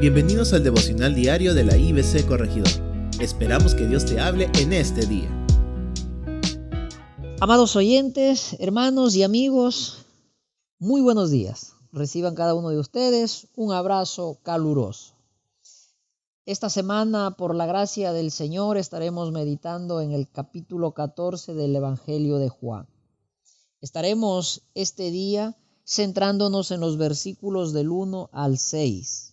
Bienvenidos al devocional diario de la IBC Corregidor. Esperamos que Dios te hable en este día. Amados oyentes, hermanos y amigos, muy buenos días. Reciban cada uno de ustedes un abrazo caluroso. Esta semana, por la gracia del Señor, estaremos meditando en el capítulo 14 del Evangelio de Juan. Estaremos este día centrándonos en los versículos del 1 al 6.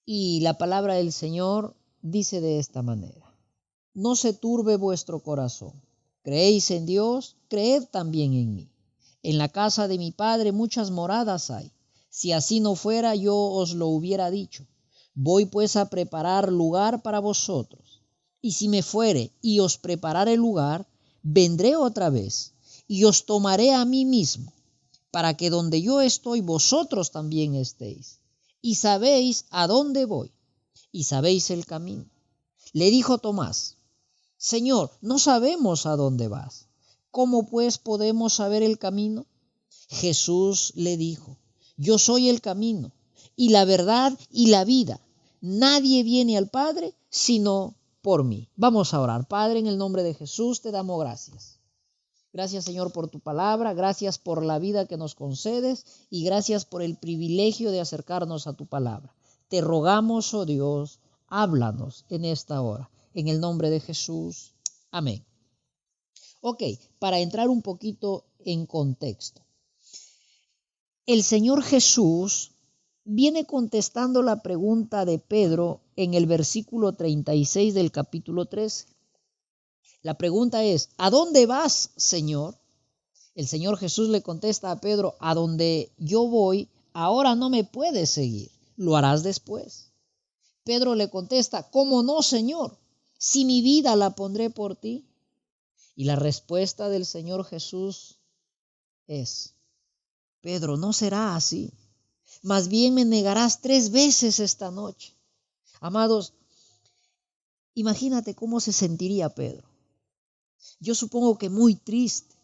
Y la palabra del Señor dice de esta manera: No se turbe vuestro corazón. Creéis en Dios, creed también en mí. En la casa de mi Padre muchas moradas hay. Si así no fuera, yo os lo hubiera dicho. Voy pues a preparar lugar para vosotros. Y si me fuere y os preparare lugar, vendré otra vez y os tomaré a mí mismo, para que donde yo estoy, vosotros también estéis. Y sabéis a dónde voy, y sabéis el camino. Le dijo Tomás: Señor, no sabemos a dónde vas. ¿Cómo pues podemos saber el camino? Jesús le dijo: Yo soy el camino, y la verdad, y la vida. Nadie viene al Padre sino por mí. Vamos a orar. Padre, en el nombre de Jesús te damos gracias. Gracias, Señor, por tu palabra, gracias por la vida que nos concedes y gracias por el privilegio de acercarnos a tu palabra. Te rogamos, oh Dios, háblanos en esta hora. En el nombre de Jesús. Amén. Ok, para entrar un poquito en contexto. El Señor Jesús viene contestando la pregunta de Pedro en el versículo 36 del capítulo 13. La pregunta es: ¿a dónde vas, Señor? El Señor Jesús le contesta a Pedro: a donde yo voy, ahora no me puedes seguir, lo harás después. Pedro le contesta: ¿cómo no, Señor? Si mi vida la pondré por ti. Y la respuesta del Señor Jesús es: Pedro, no será así. Más bien me negarás 3 veces esta noche. Amados, imagínate cómo se sentiría Pedro. Yo supongo que muy triste,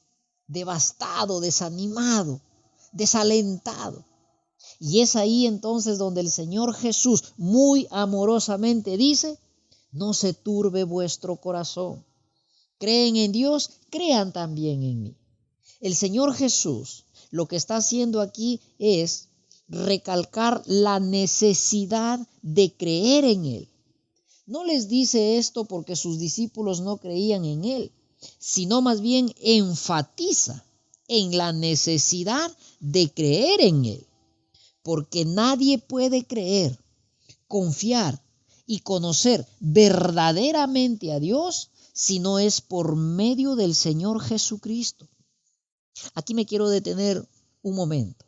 devastado, desanimado, desalentado. Y es ahí entonces donde el Señor Jesús muy amorosamente dice: no se turbe vuestro corazón. Creen en Dios, crean también en mí. El Señor Jesús lo que está haciendo aquí es recalcar la necesidad de creer en Él. No les dice esto porque sus discípulos no creían en Él, sino más bien enfatiza en la necesidad de creer en Él. Porque nadie puede creer, confiar y conocer verdaderamente a Dios si no es por medio del Señor Jesucristo. Aquí me quiero detener un momento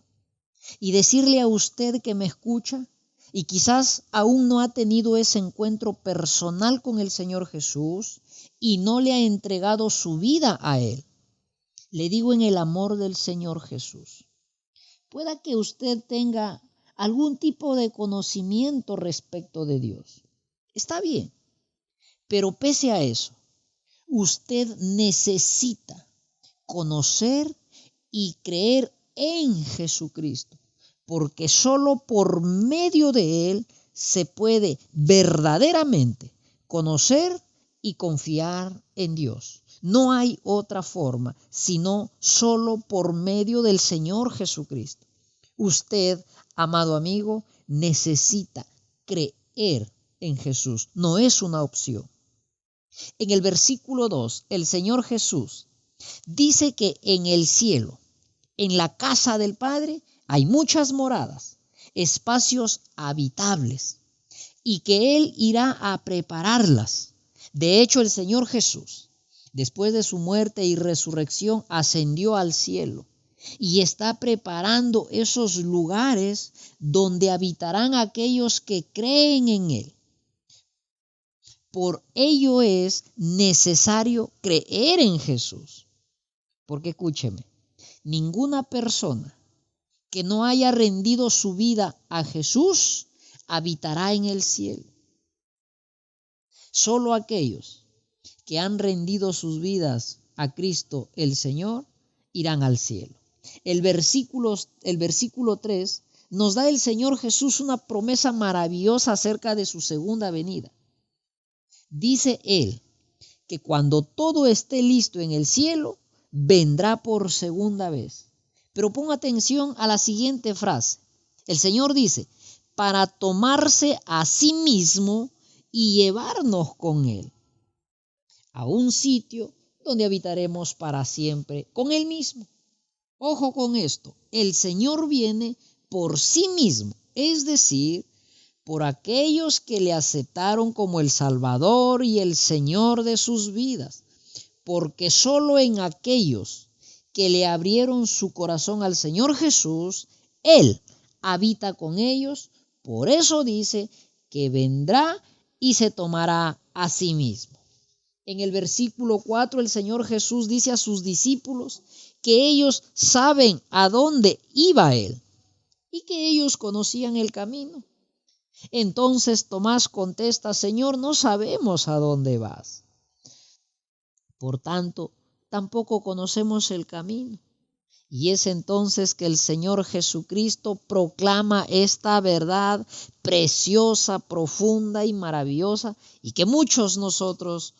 y decirle a usted que me escucha y quizás aún no ha tenido ese encuentro personal con el Señor Jesús y no le ha entregado su vida a Él. Le digo en el amor del Señor Jesús: pueda que usted tenga algún tipo de conocimiento respecto de Dios. Está bien, pero pese a eso, usted necesita conocer y creer en Jesucristo, porque solo por medio de Él se puede verdaderamente conocer y confiar en Dios. No hay otra forma, sino solo por medio del Señor Jesucristo. Usted, amado amigo, necesita creer en Jesús. No es una opción. En el versículo 2, el Señor Jesús dice que en el cielo, en la casa del Padre, hay muchas moradas, espacios habitables, y que Él irá a prepararlas. De hecho, el Señor Jesús, después de su muerte y resurrección, ascendió al cielo y está preparando esos lugares donde habitarán aquellos que creen en Él. Por ello es necesario creer en Jesús. Porque escúcheme, ninguna persona que no haya rendido su vida a Jesús habitará en el cielo. Solo aquellos que han rendido sus vidas a Cristo el Señor irán al cielo. El versículo 3 nos da el Señor Jesús una promesa maravillosa acerca de su segunda venida. Dice Él que cuando todo esté listo en el cielo, vendrá por segunda vez. Pero pon atención a la siguiente frase. El Señor dice, para tomarse a sí mismo y llevarnos con Él a un sitio donde habitaremos para siempre con Él mismo. Ojo con esto, el Señor viene por sí mismo, es decir, por aquellos que le aceptaron como el Salvador y el Señor de sus vidas, porque solo en aquellos que le abrieron su corazón al Señor Jesús, Él habita con ellos. Por eso dice que vendrá y se tomará a sí mismo. En el versículo 4 el Señor Jesús dice a sus discípulos que ellos saben a dónde iba Él y que ellos conocían el camino. Entonces Tomás contesta, Señor, no sabemos a dónde vas. Por tanto, tampoco conocemos el camino. Y es entonces que el Señor Jesucristo proclama esta verdad preciosa, profunda y maravillosa, y que muchos nosotros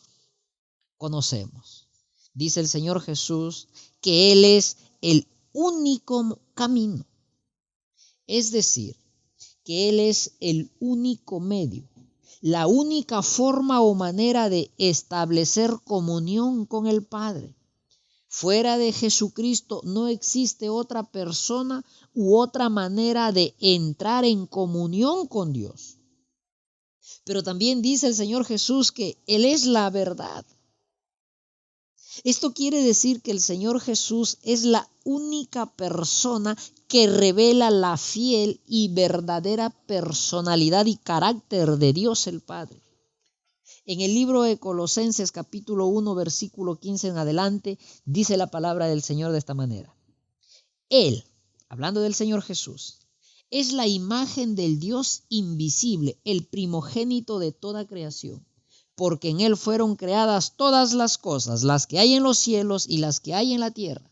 conocemos. Dice el Señor Jesús que Él es el único camino. Es decir, que Él es el único medio, la única forma o manera de establecer comunión con el Padre. Fuera de Jesucristo no existe otra persona u otra manera de entrar en comunión con Dios. Pero también dice el Señor Jesús que Él es la verdad. Esto quiere decir que el Señor Jesús es la única persona que revela la fiel y verdadera personalidad y carácter de Dios el Padre. En el libro de Colosenses capítulo 1 versículo 15 en adelante dice la palabra del Señor de esta manera. Él, hablando del Señor Jesús, es la imagen del Dios invisible, el primogénito de toda creación. Porque en Él fueron creadas todas las cosas, las que hay en los cielos y las que hay en la tierra,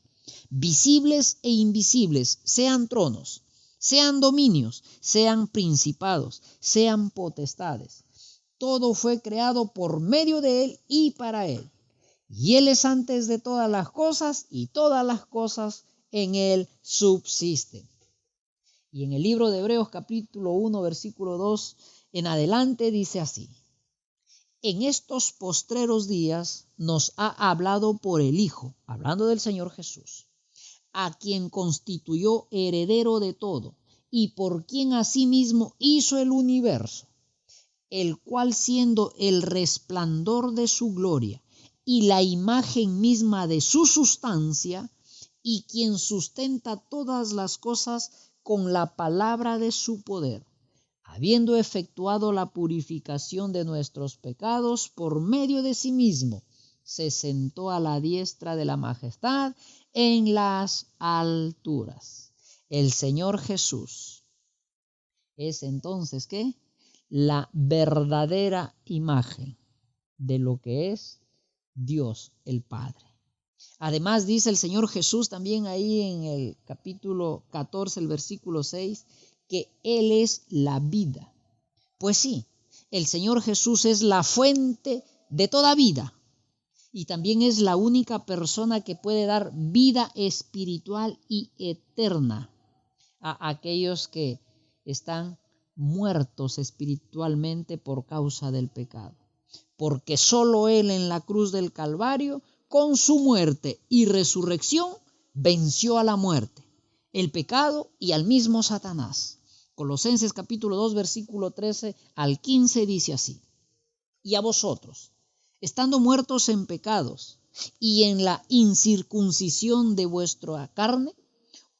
visibles e invisibles, sean tronos, sean dominios, sean principados, sean potestades. Todo fue creado por medio de Él y para Él. Y Él es antes de todas las cosas y todas las cosas en Él subsisten. Y en el libro de Hebreos capítulo 1 versículo 2 en adelante dice así. En estos postreros días nos ha hablado por el Hijo, hablando del Señor Jesús, a quien constituyó heredero de todo y por quien asimismo hizo el universo, el cual siendo el resplandor de su gloria y la imagen misma de su sustancia, y quien sustenta todas las cosas con la palabra de su poder, habiendo efectuado la purificación de nuestros pecados por medio de sí mismo, se sentó a la diestra de la majestad en las alturas. El Señor Jesús es entonces, ¿qué? La verdadera imagen de lo que es Dios el Padre. Además dice el Señor Jesús también ahí en el capítulo 14, el versículo 6, que Él es la vida. Pues sí, el Señor Jesús es la fuente de toda vida y también es la única persona que puede dar vida espiritual y eterna a aquellos que están muertos espiritualmente por causa del pecado. Porque solo Él en la cruz del Calvario, con su muerte y resurrección, venció a la muerte, el pecado y al mismo Satanás. Colosenses capítulo 2 versículo 13 al 15 dice así. Y a vosotros, estando muertos en pecados y en la incircuncisión de vuestra carne,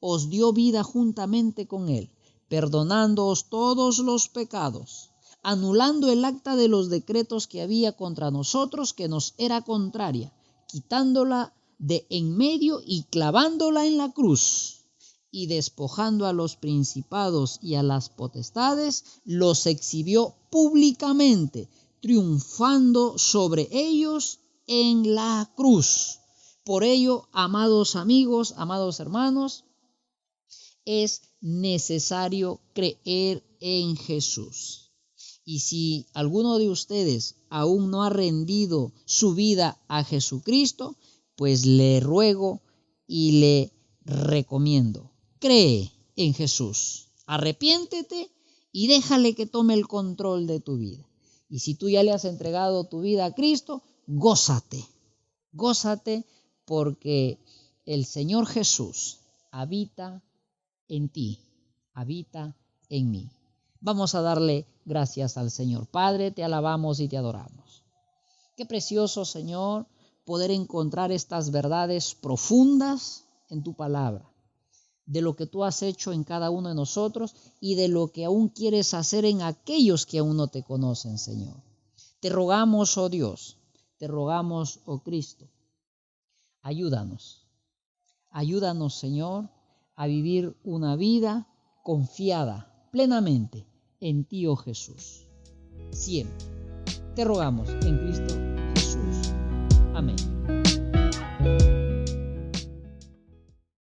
os dio vida juntamente con Él, perdonándoos todos los pecados, anulando el acta de los decretos que había contra nosotros, que nos era contraria, quitándola de en medio y clavándola en la cruz. Y despojando a los principados y a las potestades, los exhibió públicamente, triunfando sobre ellos en la cruz. Por ello, amados amigos, amados hermanos, es necesario creer en Jesús. Y si alguno de ustedes aún no ha rendido su vida a Jesucristo, pues le ruego y le recomiendo: cree en Jesús, arrepiéntete y déjale que tome el control de tu vida. Y si tú ya le has entregado tu vida a Cristo, gózate porque el Señor Jesús habita en ti, habita en mí. Vamos a darle gracias al Señor. Padre, te alabamos y te adoramos. Qué precioso, Señor, poder encontrar estas verdades profundas en tu palabra, de lo que tú has hecho en cada uno de nosotros y de lo que aún quieres hacer en aquellos que aún no te conocen, Señor. Te rogamos, oh Dios, te rogamos, oh Cristo, ayúdanos, Señor, a vivir una vida confiada plenamente en ti, oh Jesús. Siempre te rogamos en Cristo